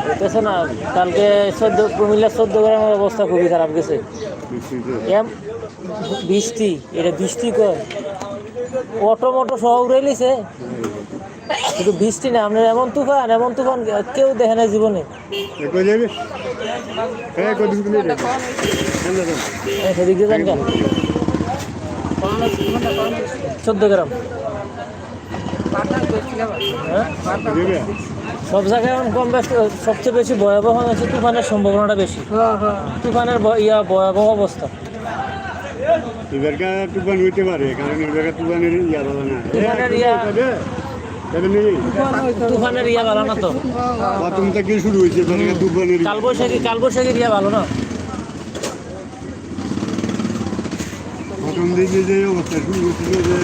হইতেছে না। কালকে কুমিল্লার 14 গ্রামের অবস্থা খুবই খারাপ গেছে। এম বৃষ্টি, এটা বৃষ্টি কর অটো মোটো সহ উড়ে লিছে। কিন্তু বৃষ্টি না, আপনার এমন তুফান কেউ দেখে না জীবনে। সেদিক দিয়ে যান কেন? 14 গ্রাম। হ্যাঁ, সব জায়গায় এখন কম বেশি, সবচেয়ে বেশি ভয়াবহ হচ্ছে তুফানের সম্ভাবনাটা বেশি। তুফানের ভয়াবহ অবস্থা। এবারকার তুফান হইতে পারে, কারণ এবারকার তুফানের ইয়া ভালো না। তুফানের ইয়া ভালো না তো। প্রথম থেকে শুরু হয়েছে তুফানের। কালবৈশাখীর ইয়া ভালো না। প্রথম দিকে যে অবস্থা শুরু হয়েছিল যে